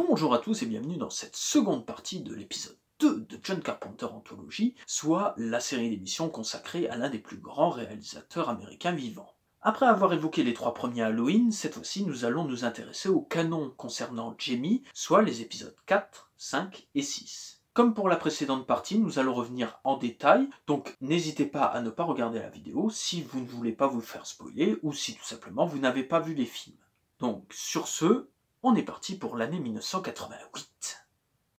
Bonjour à tous et bienvenue dans cette seconde partie de l'épisode 2 de John Carpenter Anthology, soit la série d'émissions consacrée à l'un des plus grands réalisateurs américains vivants. Après avoir évoqué les 3 premiers Halloween, cette fois-ci nous allons nous intéresser au canon concernant Jamie, soit les épisodes 4, 5 et 6. Comme pour la précédente partie, nous allons revenir en détail, donc n'hésitez pas à ne pas regarder la vidéo si vous ne voulez pas vous faire spoiler ou si tout simplement vous n'avez pas vu les films. Donc sur ce, on est parti pour l'année 1988.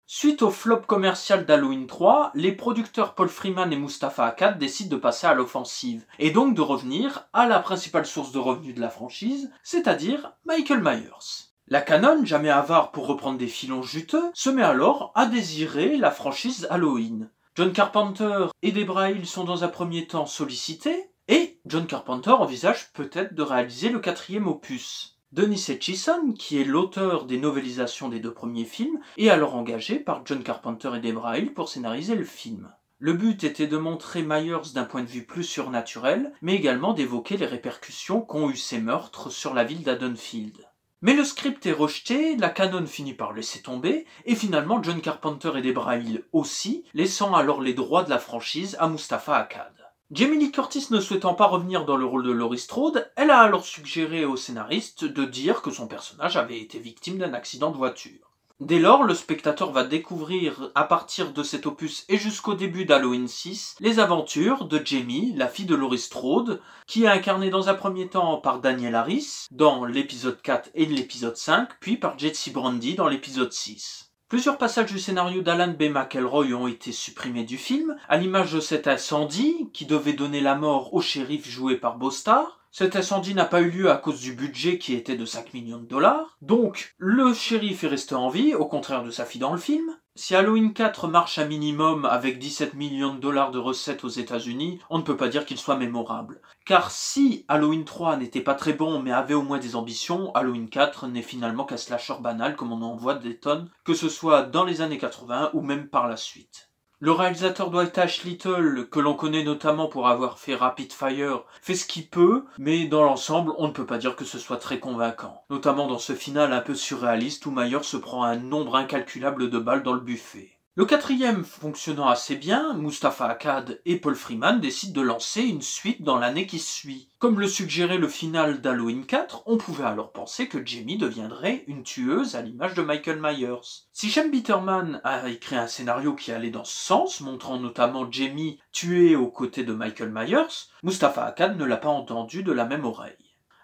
Suite au flop commercial d'Halloween 3, les producteurs Paul Freeman et Moustapha Akkad décident de passer à l'offensive, et donc de revenir à la principale source de revenus de la franchise, c'est-à-dire Michael Myers. La Canon, jamais avare pour reprendre des filons juteux, se met alors à désirer la franchise Halloween. John Carpenter et Debra Hill sont dans un premier temps sollicités, et John Carpenter envisage peut-être de réaliser le 4e opus. Dennis Etchison, qui est l'auteur des novélisations des 2 premiers films, est alors engagé par John Carpenter et Debra Hill pour scénariser le film. Le but était de montrer Myers d'un point de vue plus surnaturel, mais également d'évoquer les répercussions qu'ont eu ces meurtres sur la ville d'Haddonfield. Mais le script est rejeté, la Canon finit par laisser tomber, et finalement John Carpenter et Debra Hill aussi, laissant alors les droits de la franchise à Moustapha Akkad. Jamie Lee Curtis ne souhaitant pas revenir dans le rôle de Laurie Strode, elle a alors suggéré au scénariste de dire que son personnage avait été victime d'un accident de voiture. Dès lors, le spectateur va découvrir, à partir de cet opus et jusqu'au début d'Halloween 6, les aventures de Jamie, la fille de Laurie Strode, qui est incarnée dans un premier temps par Danielle Harris, dans l'épisode 4 et l'épisode 5, puis par Jessie Brandy dans l'épisode 6. Plusieurs passages du scénario d'Alan B. McElroy ont été supprimés du film, à l'image de cet incendie qui devait donner la mort au shérif joué par Beau Starr. Cet incendie n'a pas eu lieu à cause du budget qui était de 5 millions de dollars. Donc, le shérif est resté en vie, au contraire de sa fille dans le film. Si Halloween 4 marche un minimum avec 17 millions de dollars de recettes aux États-Unis, on ne peut pas dire qu'il soit mémorable. Car si Halloween 3 n'était pas très bon mais avait au moins des ambitions, Halloween 4 n'est finalement qu'un slasher banal comme on en voit des tonnes, que ce soit dans les années 80 ou même par la suite. Le réalisateur Dwight H. Little, que l'on connaît notamment pour avoir fait Rapid Fire, fait ce qu'il peut, mais dans l'ensemble, on ne peut pas dire que ce soit très convaincant. Notamment dans ce final un peu surréaliste où Myers se prend un nombre incalculable de balles dans le buffet. Le 4e fonctionnant assez bien, Moustapha Akkad et Paul Freeman décident de lancer une suite dans l'année qui suit. Comme le suggérait le final d'Halloween 4, on pouvait alors penser que Jamie deviendrait une tueuse à l'image de Michael Myers. Si Shane Bitterman a écrit un scénario qui allait dans ce sens, montrant notamment Jamie tuée aux côtés de Michael Myers, Moustapha Akkad ne l'a pas entendu de la même oreille.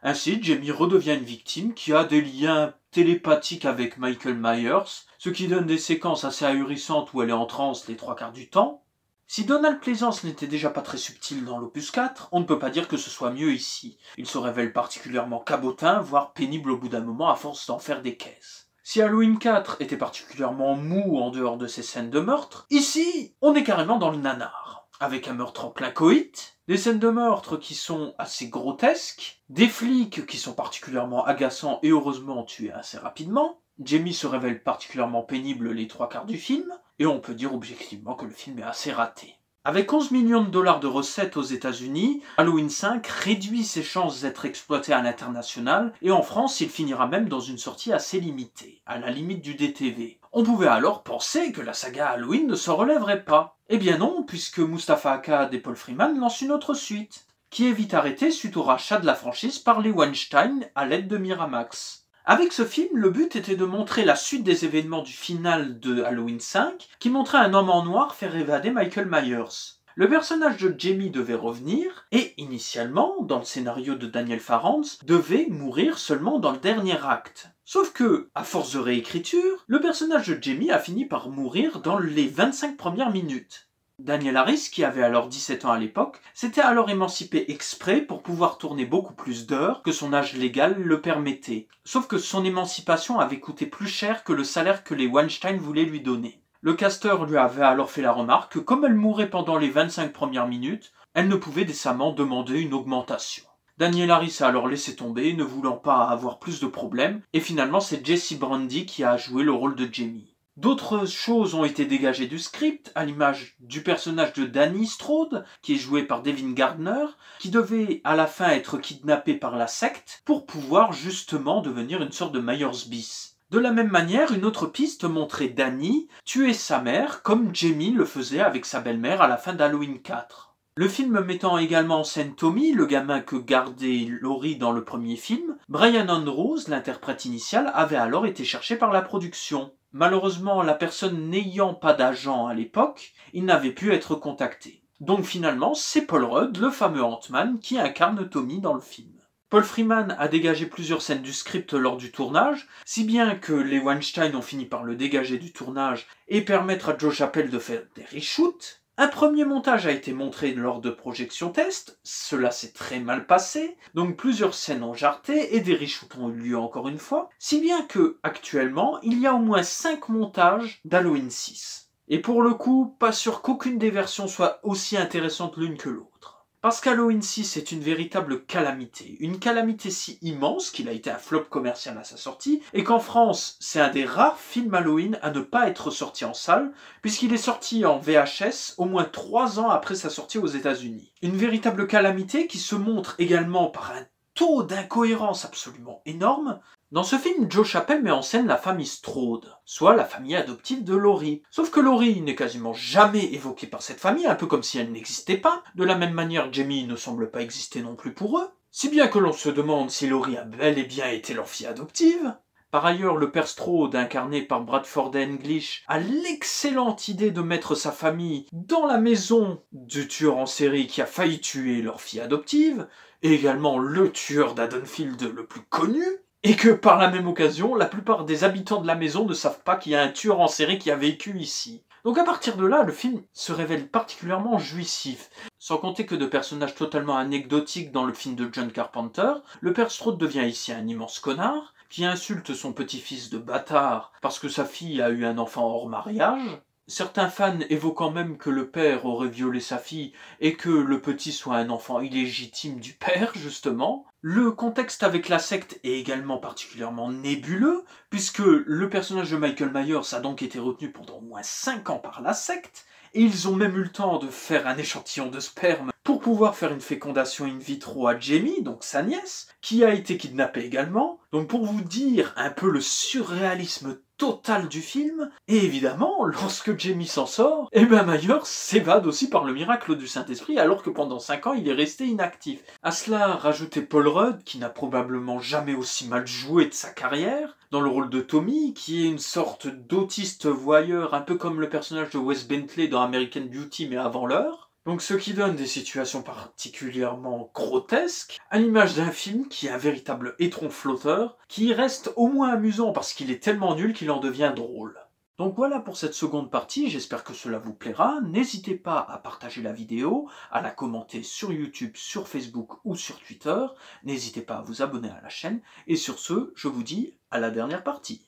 Ainsi, Jamie redevient une victime qui a des liens télépathiques avec Michael Myers, ce qui donne des séquences assez ahurissantes où elle est en transe les 3/4 du temps. Si Donald Pleasence n'était déjà pas très subtil dans l'opus 4, on ne peut pas dire que ce soit mieux ici. Il se révèle particulièrement cabotin, voire pénible au bout d'un moment à force d'en faire des caisses. Si Halloween 4 était particulièrement mou en dehors de ses scènes de meurtre, ici, on est carrément dans le nanar. Avec un meurtre en plein coït, des scènes de meurtre qui sont assez grotesques, des flics qui sont particulièrement agaçants et heureusement tués assez rapidement. Jamie se révèle particulièrement pénible les 3/4 du film, et on peut dire objectivement que le film est assez raté. Avec 11 millions de dollars de recettes aux États-Unis, Halloween 5 réduit ses chances d'être exploité à l'international, et en France, il finira même dans une sortie assez limitée, à la limite du DTV. On pouvait alors penser que la saga Halloween ne se relèverait pas. Eh bien non, puisque Moustapha Akkad et Paul Freeman lancent une autre suite, qui est vite arrêtée suite au rachat de la franchise par les Weinstein à l'aide de Miramax. Avec ce film, le but était de montrer la suite des événements du final de Halloween 5, qui montrait un homme en noir faire évader Michael Myers. Le personnage de Jamie devait revenir, et initialement, dans le scénario de Daniel Farrantz, devait mourir seulement dans le dernier acte. Sauf que, à force de réécriture, le personnage de Jamie a fini par mourir dans les 25 premières minutes. Danielle Harris, qui avait alors 17 ans à l'époque, s'était alors émancipé exprès pour pouvoir tourner beaucoup plus d'heures que son âge légal le permettait. Sauf que son émancipation avait coûté plus cher que le salaire que les Weinstein voulaient lui donner. Le casteur lui avait alors fait la remarque que comme elle mourait pendant les 25 premières minutes, elle ne pouvait décemment demander une augmentation. Danielle Harris a alors laissé tomber, ne voulant pas avoir plus de problèmes, et finalement c'est Jessie Brandy qui a joué le rôle de Jamie. D'autres choses ont été dégagées du script, à l'image du personnage de Danny Strode, qui est joué par Devin Gardner, qui devait à la fin être kidnappé par la secte pour pouvoir justement devenir une sorte de Myers bis. De la même manière, une autre piste montrait Danny tuer sa mère comme Jamie le faisait avec sa belle-mère à la fin d'Halloween 4. Le film mettant également en scène Tommy, le gamin que gardait Laurie dans le premier film, Brian Andrews, l'interprète initial, avait alors été cherché par la production. Malheureusement, la personne n'ayant pas d'agent à l'époque, il n'avait pu être contacté. Donc finalement, c'est Paul Rudd, le fameux Ant-Man, qui incarne Tommy dans le film. Paul Freeman a dégagé plusieurs scènes du script lors du tournage, si bien que les Weinstein ont fini par le dégager du tournage et permettre à Joe Chappelle de faire des reshoots. Un premier montage a été montré lors de projections test, cela s'est très mal passé, donc plusieurs scènes ont jarté et des reshoots ont eu lieu encore une fois, si bien que, actuellement, il y a au moins 5 montages d'Halloween 6. Et pour le coup, pas sûr qu'aucune des versions soit aussi intéressante l'une que l'autre. Parce qu'Halloween 6 est une véritable calamité. Une calamité si immense qu'il a été un flop commercial à sa sortie, et qu'en France, c'est un des rares films Halloween à ne pas être sorti en salle, puisqu'il est sorti en VHS au moins 3 ans après sa sortie aux États-Unis. Une véritable calamité qui se montre également par un taux d'incohérence absolument énorme. Dans ce film, Joe Chappelle met en scène la famille Strode, soit la famille adoptive de Laurie. Sauf que Laurie n'est quasiment jamais évoquée par cette famille, un peu comme si elle n'existait pas. De la même manière, Jamie ne semble pas exister non plus pour eux. Si bien que l'on se demande si Laurie a bel et bien été leur fille adoptive. Par ailleurs, le père Strode, incarné par Bradford English, a l'excellente idée de mettre sa famille dans la maison du tueur en série qui a failli tuer leur fille adoptive, et également le tueur d'Haddonfield le plus connu. Et que par la même occasion, la plupart des habitants de la maison ne savent pas qu'il y a un tueur en série qui a vécu ici. Donc à partir de là, le film se révèle particulièrement jouissif. Sans compter que de personnages totalement anecdotiques dans le film de John Carpenter, le père Strode devient ici un immense connard, qui insulte son petit-fils de bâtard parce que sa fille a eu un enfant hors mariage. Certains fans évoquant même que le père aurait violé sa fille et que le petit soit un enfant illégitime du père, justement. Le contexte avec la secte est également particulièrement nébuleux, puisque le personnage de Michael Myers a donc été retenu pendant au moins 5 ans par la secte, et ils ont même eu le temps de faire un échantillon de sperme pour pouvoir faire une fécondation in vitro à Jamie, donc sa nièce, qui a été kidnappée également. Donc pour vous dire un peu le surréalisme total du film, et évidemment, lorsque Jamie s'en sort, Myers s'évade aussi par le miracle du Saint-Esprit, alors que pendant 5 ans, il est resté inactif. À cela, rajoutez Paul Rudd, qui n'a probablement jamais aussi mal joué de sa carrière, dans le rôle de Tommy, qui est une sorte d'autiste voyeur, un peu comme le personnage de Wes Bentley dans American Beauty, mais avant l'heure. Donc ce qui donne des situations particulièrement grotesques, à l'image d'un film qui est un véritable étron flotteur, qui reste au moins amusant parce qu'il est tellement nul qu'il en devient drôle. Donc voilà pour cette seconde partie, j'espère que cela vous plaira. N'hésitez pas à partager la vidéo, à la commenter sur YouTube, sur Facebook ou sur Twitter. N'hésitez pas à vous abonner à la chaîne. Et sur ce, je vous dis à la dernière partie.